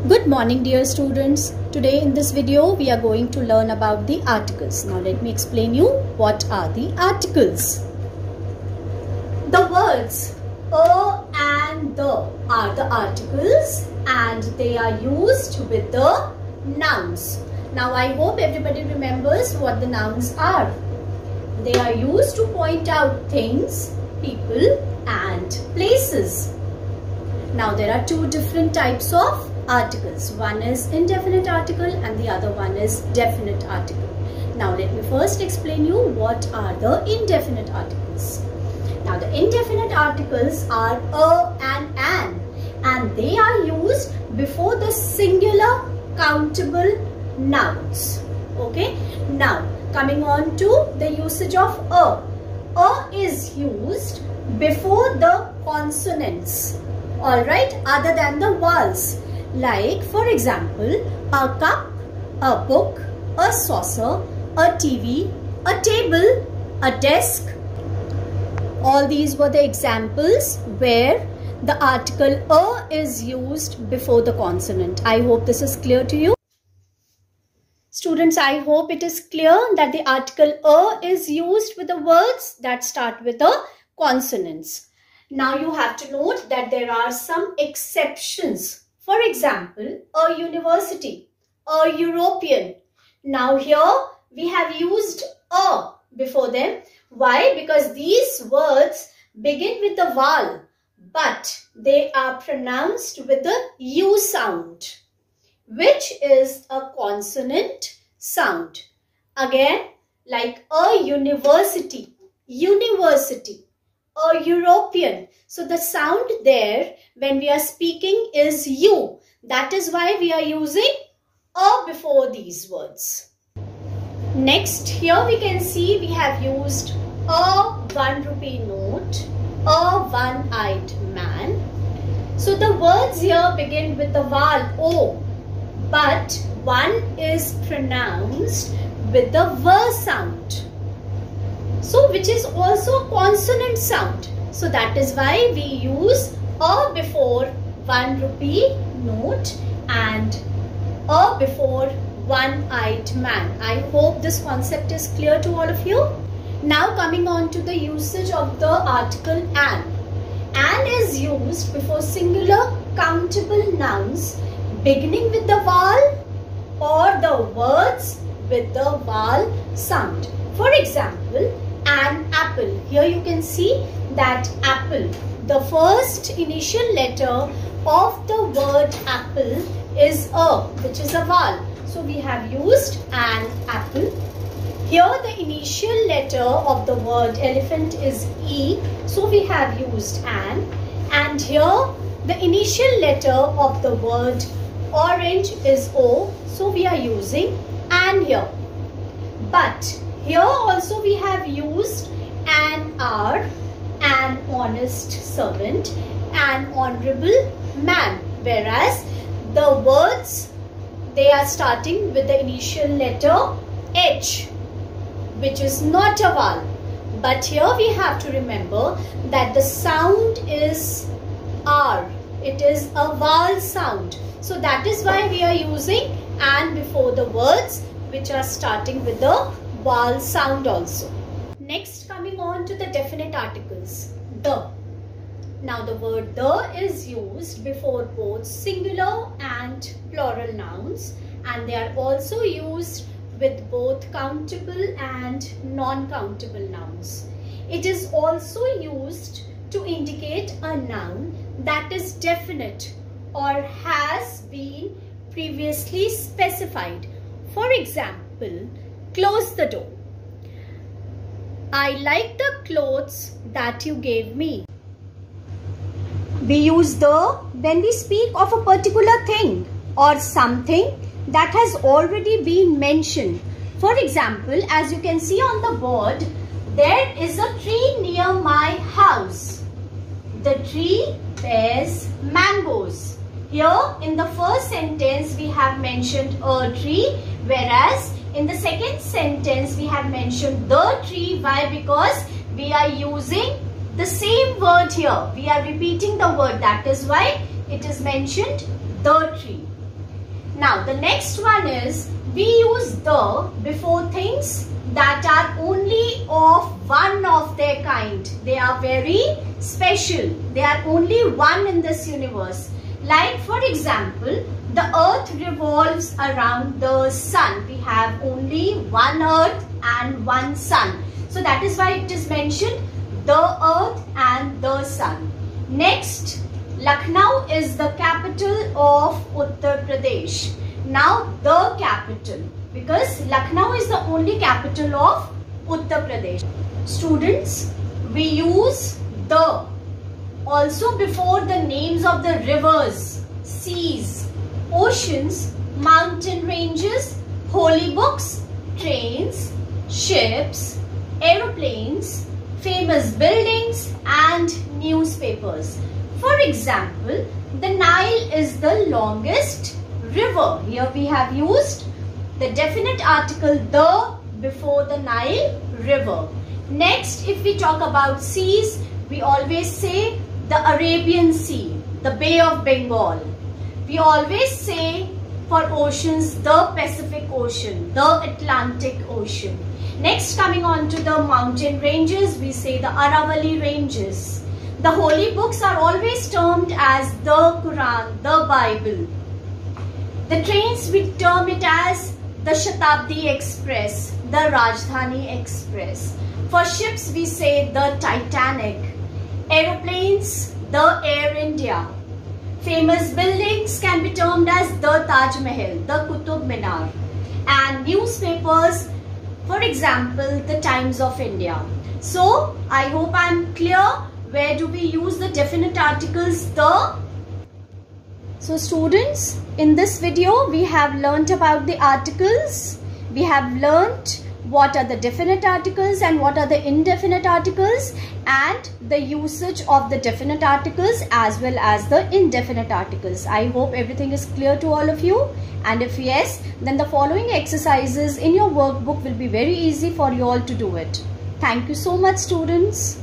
Good morning dear students. Today in this video we are going to learn about the articles. Now let me explain you what are the articles. The words a and the are the articles and they are used with the nouns. Now I hope everybody remembers what the nouns are. They are used to point out things, people and places. Now there are two different types of articles. One is indefinite article and the other one is definite article. Now let me first explain you what are the indefinite articles. Now the indefinite articles are a and an they are used before the singular countable nouns. Okay. Now coming on to the usage of a. A is used before the consonants. Alright, other than the vowels. Like for example, a cup, a book, a saucer, a TV, a table, a desk. All these were the examples where the article a is used before the consonant. I hope this is clear to you. Students, I hope it is clear that the article a is used with the words that start with the consonants. Now you have to note that there are some exceptions. For example, a university, a European. Now here we have used a before them. Why? Because these words begin with the vowel, but they are pronounced with the U sound, which is a consonant sound. Again, like a university, a European. So the sound there when we are speaking is U. That is why we are using a before these words. Next, here we can see we have used a 1 rupee note, a one-eyed man. So the words here begin with the vowel O, but one is pronounced with the V sound. So which is also consonant sound. So that is why we use a before 1 rupee note and a before one-eyed man. I hope this concept is clear to all of you. Now coming on to the usage of the article an. An is used before singular countable nouns beginning with the vowel or the words with the vowel sound. For example, an apple. Here you can see that apple. The first initial letter of the word apple is a, which is a vowel. So we have used an apple. Here the initial letter of the word elephant is E. So we have used an. And here the initial letter of the word orange is O. So we are using an here. But here also we have used an hour, an honest servant, an honorable man. Whereas the words, they are starting with the initial letter H, which is not a vowel. But here we have to remember that the sound is R. It is a vowel sound. So that is why we are using an before the words which are starting with the vowel sound also. Next, coming on to the definite articles. The. Now the word the is used before both singular and plural nouns, and they are also used with both countable and non-countable nouns. It is also used to indicate a noun that is definite or has been previously specified. For example, close the door. I like the clothes that you gave me. We use the when we speak of a particular thing or something that has already been mentioned. For example, as you can see on the board, there is a tree near my house. The tree bears mangoes. Here in the first sentence we have mentioned a tree, whereas in the second sentence we have mentioned the tree. Why? Because we are using the same word here. We are repeating the word. That is why it is mentioned the tree. Now the next one is we use the before things that are only of one of their kind. They are very special. They are only one in this universe. Like for example, the earth revolves around the sun. We have only one earth and one sun. So that is why it is mentioned the earth and the sun. Next, Lucknow is the capital of Uttar Pradesh. Now the capital, because Lucknow is the only capital of Uttar Pradesh. Students, we use the also before the names of the rivers, seas, oceans, mountain ranges, holy books, trains, ships, aeroplanes, famous buildings and newspapers. For example, the Nile is the longest river. Here we have used the definite article the before the Nile river. Next, if we talk about seas, we always say the Arabian Sea, the Bay of Bengal. We always say for oceans the Pacific Ocean, the Atlantic Ocean. Next, coming on to the mountain ranges, we say the Aravalli Ranges. The holy books are always termed as the Quran, the Bible. The trains, we term it as the Shatabdi Express, the Rajdhani Express. For ships, we say the Titanic. Aeroplanes, the Air India. Famous buildings can be termed as the Taj Mahal, the Qutub Minar. And newspapers, for example, the Times of India. So, I hope I am clear. Where do we use the definite articles the? So students, in this video we have learnt about the articles. We have learnt what are the definite articles and what are the indefinite articles and the usage of the definite articles as well as the indefinite articles. I hope everything is clear to all of you, and if yes, then the following exercises in your workbook will be very easy for you all to do it. Thank you so much, students.